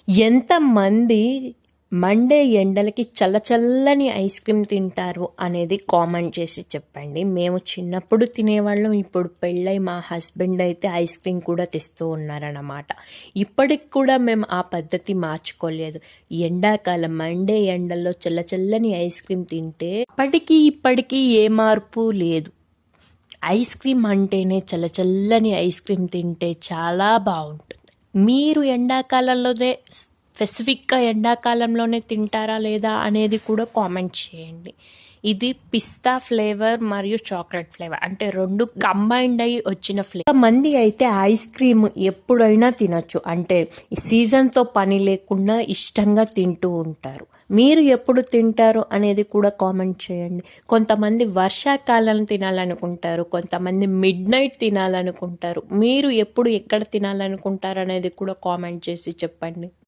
ఎంతమంది మండే ఎండలకి చల్లచల్లని ice cream తింటారు అనేది కామెంట్ చేసి చెప్పండి. మేము చిన్నప్పుడు తినేవాళ్ళం, ఇప్పుడు పెళ్ళై మా హస్బెండ్ అయితే ఐస్ క్రీమ్ కూడా తెస్తూ ఉన్నారన్నమాట. ఇప్పటికి కూడా మేము ఆ పద్ధతి మార్చుకోలేదు. ఎండాకాలం మండే ఎండల్లో చల్లచల్లని ఐస్ క్రీమ్ తింటే అప్పటికి ఇప్పటికీ ఏ మార్పు లేదు. ఐస్ క్రీమ్ అంటేనే చల్లచల్లని ఐస్ క్రీమ్ తింటే చాలా బాగుంటుంది. మీరు ఎండాకాలంలోనే స్పెసిఫిక్గా ఎండాకాలంలోనే తింటారా లేదా అనేది కూడా కామెంట్ చేయండి. ఇది పిస్తా ఫ్లేవర్ మరియు చాక్లెట్ ఫ్లేవర్, అంటే రెండు కంబైన్డ్ అయ్యి వచ్చిన ఫ్లేవర్. కొంతమంది అయితే ఐస్ క్రీమ్ ఎప్పుడైనా తినచ్చు, అంటే ఈ సీజన్తో పని లేకుండా ఇష్టంగా తింటూ ఉంటారు. మీరు ఎప్పుడు తింటారు అనేది కూడా కామెంట్ చేయండి. కొంతమంది వర్షాకాలం తినాలనుకుంటారు, కొంతమంది మిడ్ నైట్ తినాలనుకుంటారు. మీరు ఎప్పుడు ఎక్కడ తినాలనుకుంటారు అనేది కూడా కామెంట్ చేసి చెప్పండి.